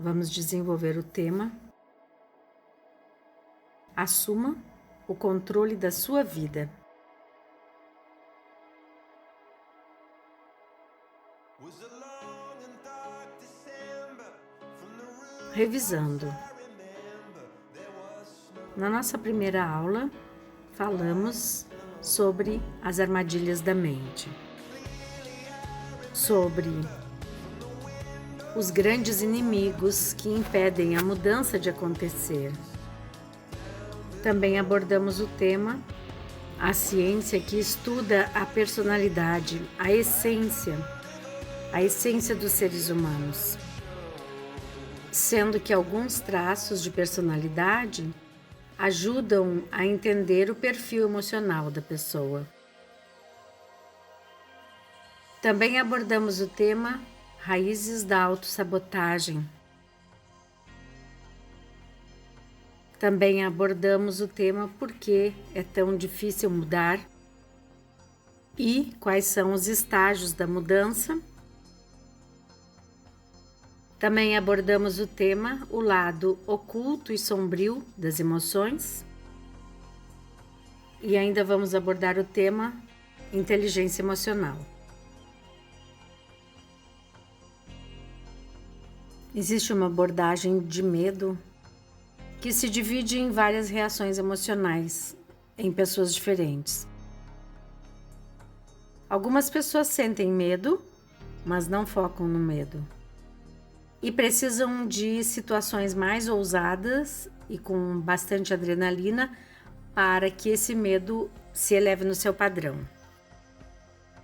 Vamos desenvolver o tema. Assuma o controle da sua vida. Revisando. Na nossa primeira aula, falamos sobre as armadilhas da mente, sobre os grandes inimigos que impedem a mudança de acontecer. Também abordamos o tema, a ciência que estuda a personalidade, a essência dos seres humanos, sendo que alguns traços de personalidade ajudam a entender o perfil emocional da pessoa. Também abordamos o tema raízes da autossabotagem. Também abordamos o tema por que é tão difícil mudar e quais são os estágios da mudança. Também abordamos o tema, o lado oculto e sombrio das emoções. E ainda vamos abordar o tema inteligência emocional. Existe uma abordagem de medo que se divide em várias reações emocionais em pessoas diferentes. Algumas pessoas sentem medo, mas não focam no medo. E precisam de situações mais ousadas e com bastante adrenalina para que esse medo se eleve no seu padrão.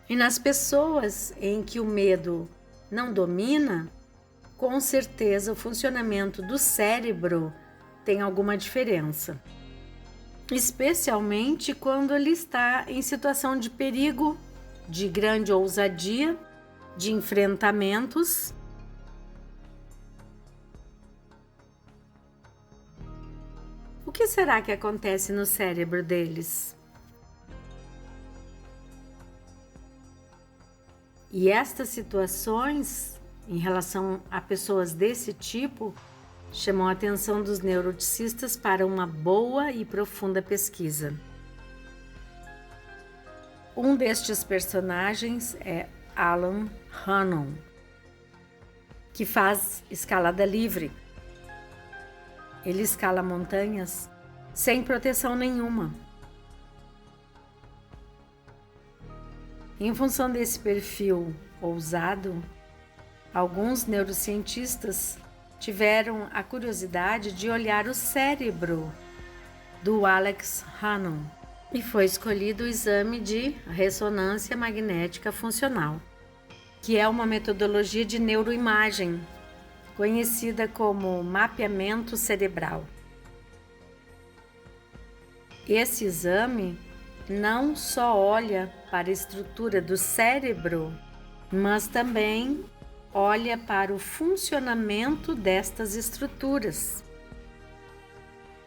E nas pessoas em que o medo não domina, com certeza o funcionamento do cérebro tem alguma diferença, especialmente quando ele está em situação de perigo, de grande ousadia, de enfrentamentos. O que será que acontece no cérebro deles? E estas situações, em relação a pessoas desse tipo, chamam a atenção dos neurocientistas para uma boa e profunda pesquisa. Um destes personagens é Alan Hannon, que faz escalada livre. Ele escala montanhas sem proteção nenhuma. Em função desse perfil ousado, alguns neurocientistas tiveram a curiosidade de olhar o cérebro do Alex Hannon e foi escolhido o exame de ressonância magnética funcional, que é uma metodologia de neuroimagem conhecida como mapeamento cerebral. Esse exame não só olha para a estrutura do cérebro, mas também olha para o funcionamento destas estruturas.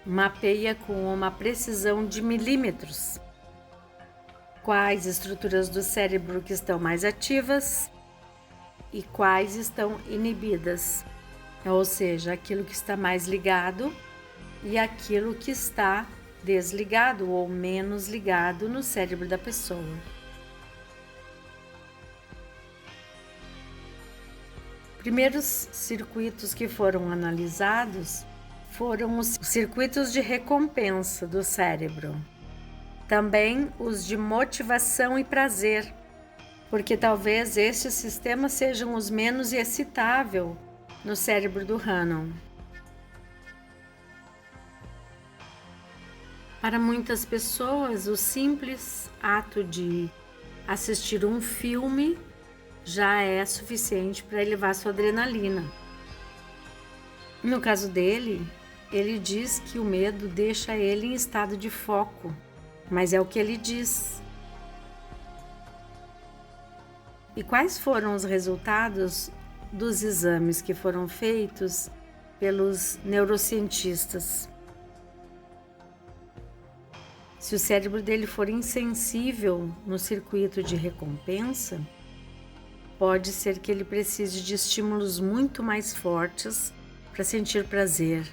Mapeia com uma precisão de milímetros quais estruturas do cérebro que estão mais ativas e quais estão inibidas, ou seja, aquilo que está mais ligado e aquilo que está desligado ou menos ligado no cérebro da pessoa. Primeiros circuitos que foram analisados foram os circuitos de recompensa do cérebro, também os de motivação e prazer, porque talvez estes sistemas sejam os menos excitáveis no cérebro do Hannon. Para muitas pessoas, o simples ato de assistir um filme já é suficiente para elevar sua adrenalina. No caso dele, ele diz que o medo deixa ele em estado de foco, mas é o que ele diz. E quais foram os resultados dos exames que foram feitos pelos neurocientistas? Se o cérebro dele for insensível no circuito de recompensa, pode ser que ele precise de estímulos muito mais fortes para sentir prazer.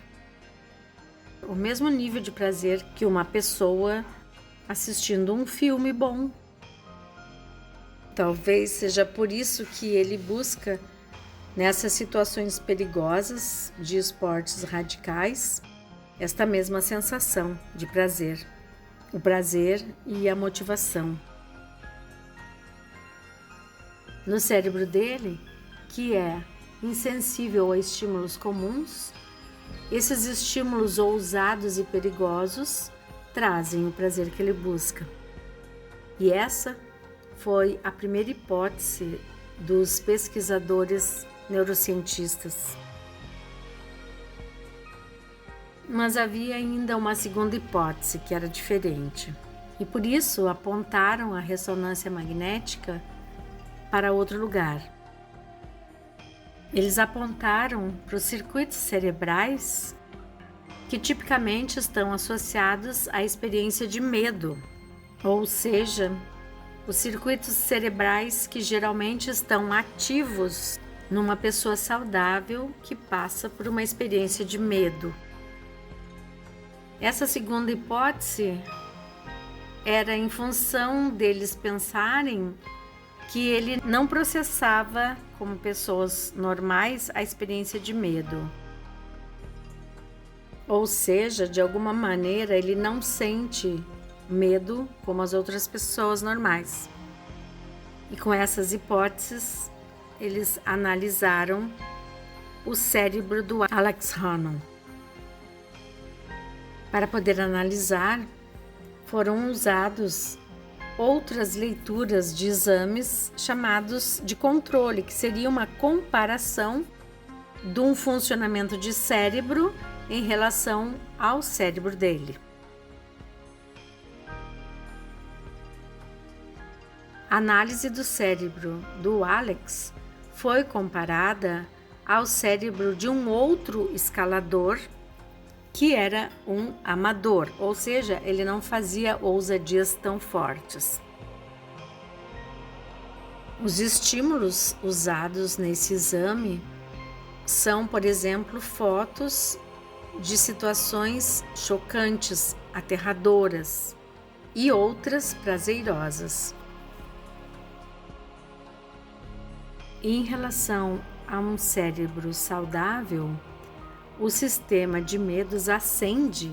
O mesmo nível de prazer que uma pessoa assistindo um filme bom. Talvez seja por isso que ele busca, nessas situações perigosas de esportes radicais, esta mesma sensação de prazer, o prazer e a motivação. No cérebro dele, que é insensível a estímulos comuns, esses estímulos ousados e perigosos trazem o prazer que ele busca. E essa foi a primeira hipótese dos pesquisadores neurocientistas. Mas havia ainda uma segunda hipótese que era diferente, e por isso apontaram a ressonância magnética para outro lugar. Eles apontaram para os circuitos cerebrais que tipicamente estão associados à experiência de medo, ou seja, os circuitos cerebrais que geralmente estão ativos numa pessoa saudável que passa por uma experiência de medo. Essa segunda hipótese era em função deles pensarem que ele não processava como pessoas normais a experiência de medo. Ou seja, de alguma maneira ele não sente medo como as outras pessoas normais. E com essas hipóteses, eles analisaram o cérebro do Alex Honnold. Para poder analisar, foram usados outras leituras de exames chamados de controle, que seria uma comparação de um funcionamento de cérebro em relação ao cérebro dele. A análise do cérebro do Alex foi comparada ao cérebro de um outro escalador que era um amador, ou seja, ele não fazia ousadias tão fortes. Os estímulos usados nesse exame são, por exemplo, fotos de situações chocantes, aterradoras e outras prazerosas. Em relação a um cérebro saudável, o sistema de medos acende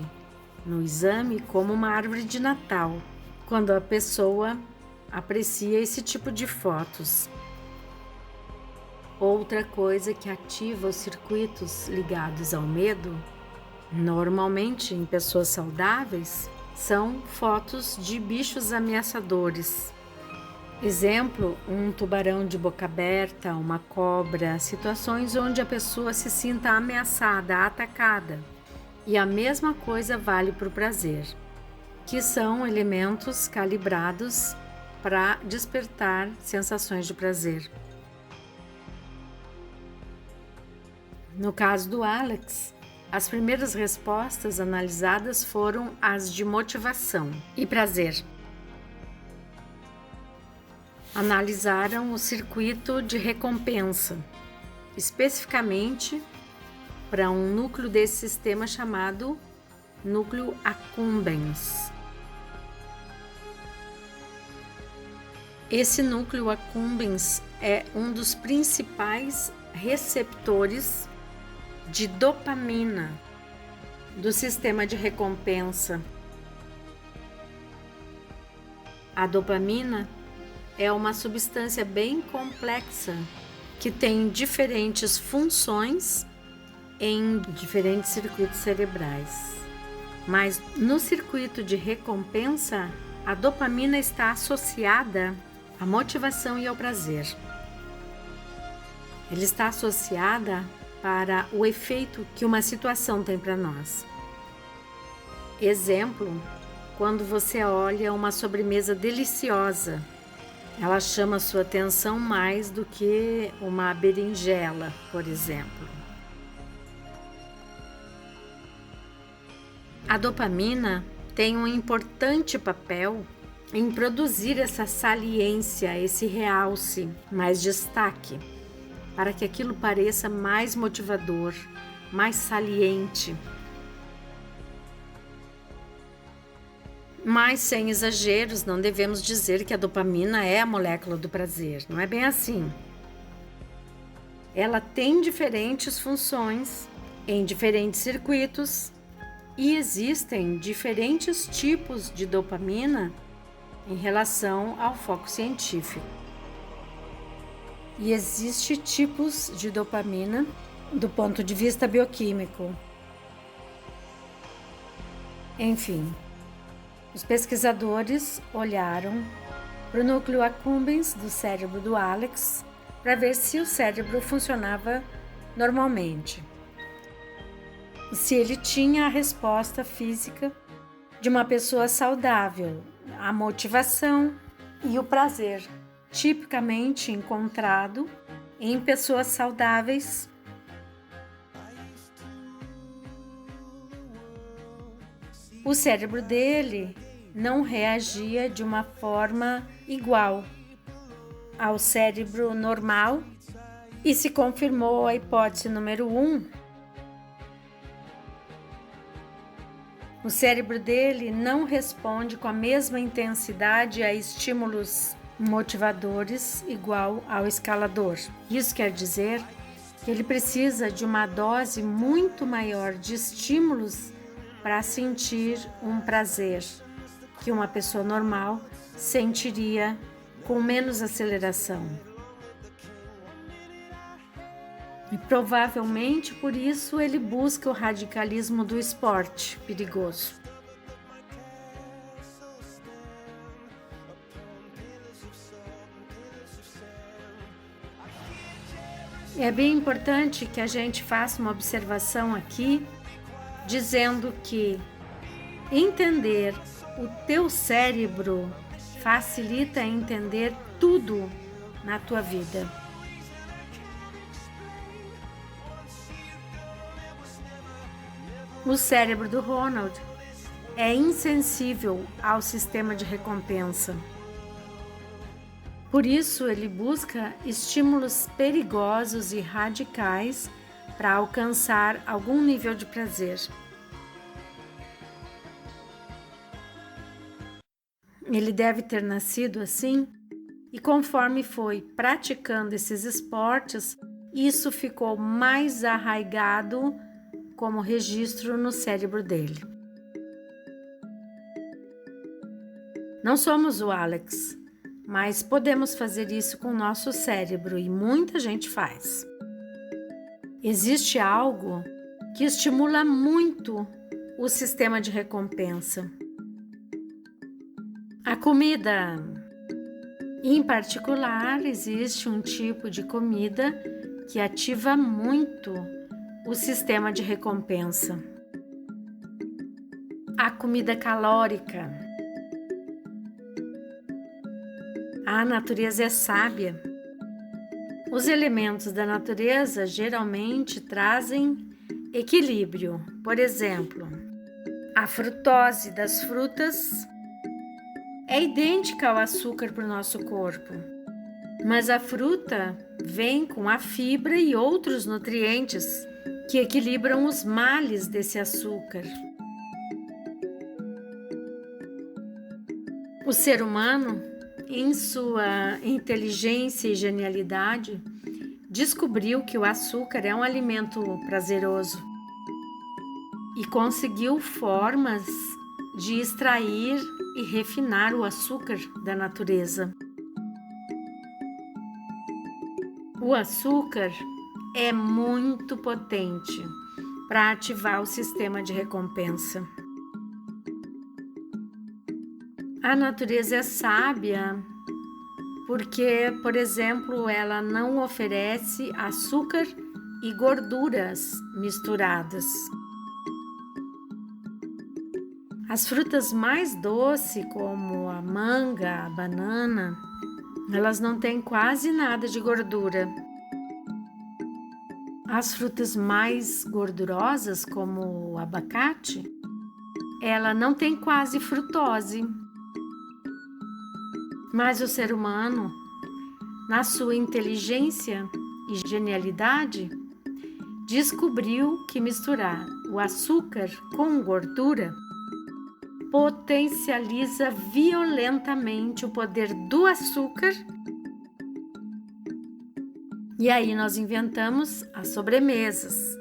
no exame como uma árvore de Natal, quando a pessoa aprecia esse tipo de fotos. Outra coisa que ativa os circuitos ligados ao medo, normalmente em pessoas saudáveis, são fotos de bichos ameaçadores. Exemplo, um tubarão de boca aberta, uma cobra, situações onde a pessoa se sinta ameaçada, atacada. E a mesma coisa vale para o prazer, que são elementos calibrados para despertar sensações de prazer. No caso do Alex, as primeiras respostas analisadas foram as de motivação e prazer. Analisaram o circuito de recompensa, especificamente para um núcleo desse sistema chamado núcleo accumbens. Esse núcleo accumbens é um dos principais receptores de dopamina do sistema de recompensa. A dopamina é uma substância bem complexa que tem diferentes funções em diferentes circuitos cerebrais. Mas no circuito de recompensa, a dopamina está associada à motivação e ao prazer. Ela está associada para o efeito que uma situação tem para nós. Exemplo, quando você olha uma sobremesa deliciosa, ela chama a sua atenção mais do que uma berinjela, por exemplo. A dopamina tem um importante papel em produzir essa saliência, esse realce, mais destaque, para que aquilo pareça mais motivador, mais saliente. Mas, sem exageros, não devemos dizer que a dopamina é a molécula do prazer. Não é bem assim. Ela tem diferentes funções em diferentes circuitos e existem diferentes tipos de dopamina em relação ao foco científico. E existem tipos de dopamina do ponto de vista bioquímico. Enfim, os pesquisadores olharam para o núcleo accumbens do cérebro do Alex para ver se o cérebro funcionava normalmente e se ele tinha a resposta física de uma pessoa saudável, a motivação e o prazer, tipicamente encontrado em pessoas saudáveis. O cérebro dele não reagia de uma forma igual ao cérebro normal e se confirmou a hipótese número 1. O cérebro dele não responde com a mesma intensidade a estímulos motivadores igual ao escalador. Isso quer dizer que ele precisa de uma dose muito maior de estímulos para sentir um prazer que uma pessoa normal sentiria com menos aceleração. E provavelmente por isso ele busca o radicalismo do esporte perigoso. É bem importante que a gente faça uma observação aqui, dizendo que entender o teu cérebro facilita entender tudo na tua vida. O cérebro do Ronald é insensível ao sistema de recompensa. Por isso, ele busca estímulos perigosos e radicais para alcançar algum nível de prazer. Ele deve ter nascido assim, e conforme foi praticando esses esportes, isso ficou mais arraigado como registro no cérebro dele. Não somos o Alex, mas podemos fazer isso com o nosso cérebro e muita gente faz. Existe algo que estimula muito o sistema de recompensa. A comida. Em particular, existe um tipo de comida que ativa muito o sistema de recompensa. A comida calórica. A natureza é sábia. Os elementos da natureza geralmente trazem equilíbrio. Por exemplo, a frutose das frutas é idêntica ao açúcar para o nosso corpo, mas a fruta vem com a fibra e outros nutrientes que equilibram os males desse açúcar. O ser humano, em sua inteligência e genialidade, descobriu que o açúcar é um alimento prazeroso e conseguiu formas de extrair e refinar o açúcar da natureza. O açúcar é muito potente para ativar o sistema de recompensa. A natureza é sábia porque, por exemplo, ela não oferece açúcar e gorduras misturadas. As frutas mais doces, como a manga, a banana, elas não têm quase nada de gordura. As frutas mais gordurosas, como o abacate, ela não tem quase frutose. Mas o ser humano, na sua inteligência e genialidade, descobriu que misturar o açúcar com gordura potencializa violentamente o poder do açúcar. E aí nós inventamos as sobremesas.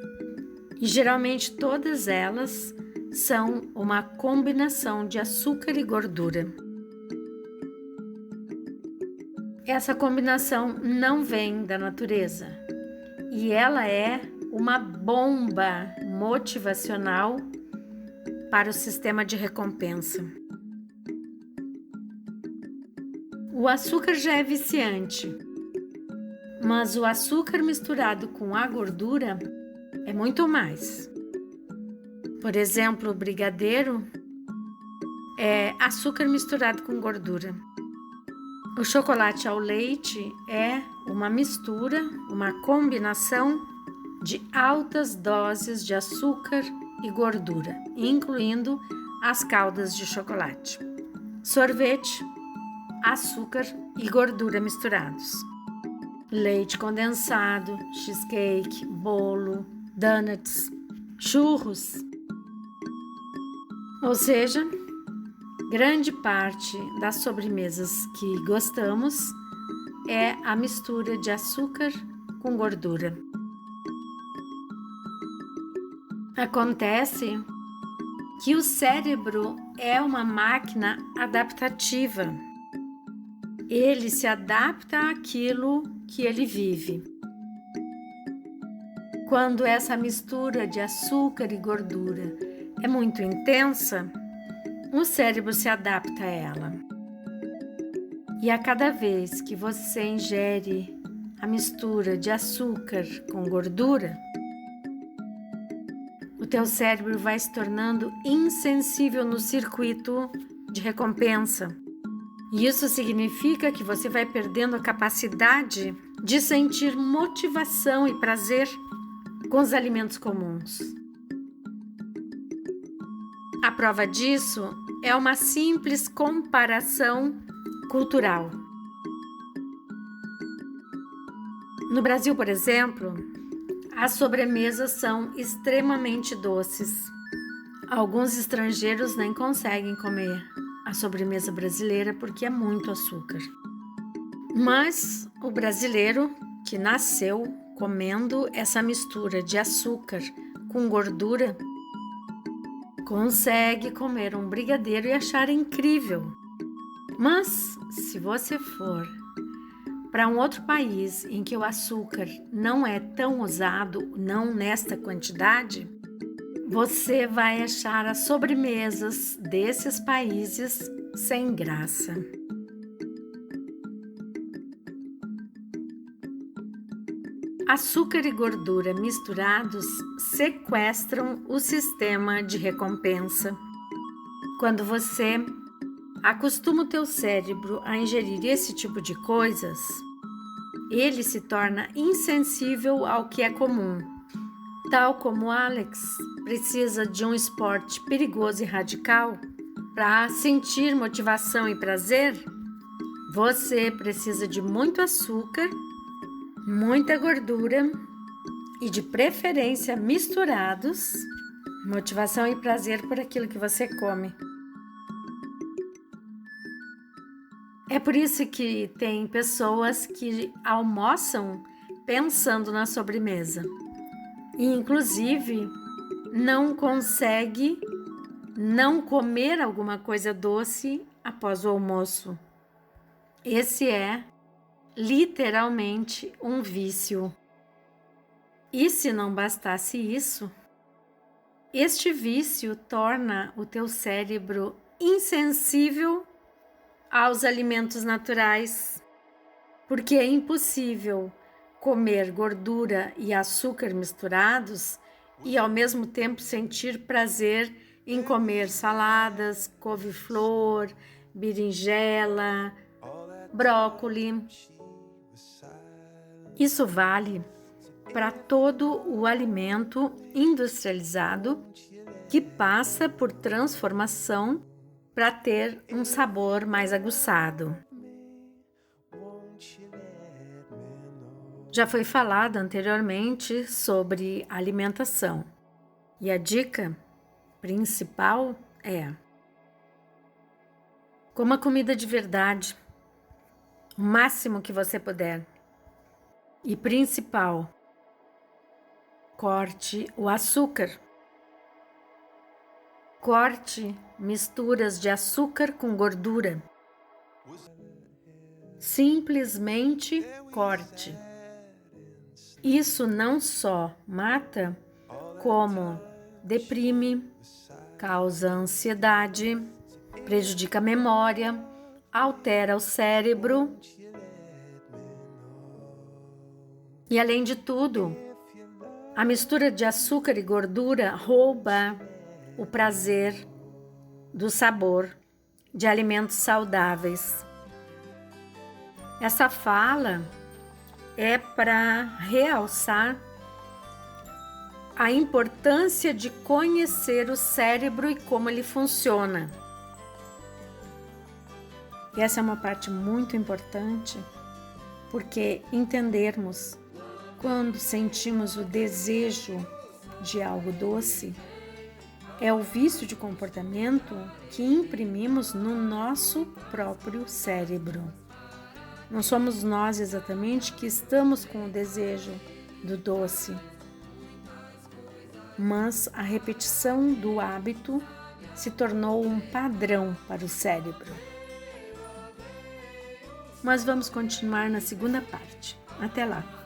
E geralmente todas elas são uma combinação de açúcar e gordura. Essa combinação não vem da natureza e ela é uma bomba motivacional para o sistema de recompensa. O açúcar já é viciante, mas o açúcar misturado com a gordura é muito mais. Por exemplo, o brigadeiro é açúcar misturado com gordura. O chocolate ao leite é uma mistura, uma combinação de altas doses de açúcar e gordura, incluindo as caldas de chocolate. Sorvete, açúcar e gordura misturados. Leite condensado, cheesecake, bolo, donuts, churros. Ou seja, grande parte das sobremesas que gostamos é a mistura de açúcar com gordura. Acontece que o cérebro é uma máquina adaptativa. Ele se adapta àquilo que ele vive. Quando essa mistura de açúcar e gordura é muito intensa, o cérebro se adapta a ela. E a cada vez que você ingere a mistura de açúcar com gordura, o teu cérebro vai se tornando insensível no circuito de recompensa. E isso significa que você vai perdendo a capacidade de sentir motivação e prazer com os alimentos comuns. A prova disso é uma simples comparação cultural. No Brasil, por exemplo, as sobremesas são extremamente doces. Alguns estrangeiros nem conseguem comer a sobremesa brasileira porque é muito açúcar. Mas o brasileiro que nasceu comendo essa mistura de açúcar com gordura consegue comer um brigadeiro e achar incrível. Mas se você for para um outro país em que o açúcar não é tão usado, não nesta quantidade, você vai achar as sobremesas desses países sem graça. Açúcar e gordura misturados sequestram o sistema de recompensa. Quando você acostuma o teu cérebro a ingerir esse tipo de coisas, ele se torna insensível ao que é comum. Tal como Alex precisa de um esporte perigoso e radical para sentir motivação e prazer, você precisa de muito açúcar, muita gordura e de preferência misturados, motivação e prazer por aquilo que você come. É por isso que tem pessoas que almoçam pensando na sobremesa e, inclusive, não consegue não comer alguma coisa doce após o almoço. Esse é literalmente um vício. E se não bastasse isso, este vício torna o teu cérebro insensível aos alimentos naturais, porque é impossível comer gordura e açúcar misturados e ao mesmo tempo sentir prazer em comer saladas, couve-flor, berinjela, brócolis. Isso vale para todo o alimento industrializado que passa por transformação para ter um sabor mais aguçado. Já foi falado anteriormente sobre alimentação. E a dica principal é: coma comida de verdade, o máximo que você puder. E principal, corte o açúcar. Corte misturas de açúcar com gordura. Simplesmente corte. Isso não só mata, como deprime, causa ansiedade, prejudica a memória, altera o cérebro e, além de tudo, a mistura de açúcar e gordura rouba o prazer do sabor de alimentos saudáveis. Essa fala é para realçar a importância de conhecer o cérebro e como ele funciona. E essa é uma parte muito importante, porque entendermos quando sentimos o desejo de algo doce, é o vício de comportamento que imprimimos no nosso próprio cérebro. Não somos nós exatamente que estamos com o desejo do doce, mas a repetição do hábito se tornou um padrão para o cérebro. Mas vamos continuar na segunda parte. Até lá!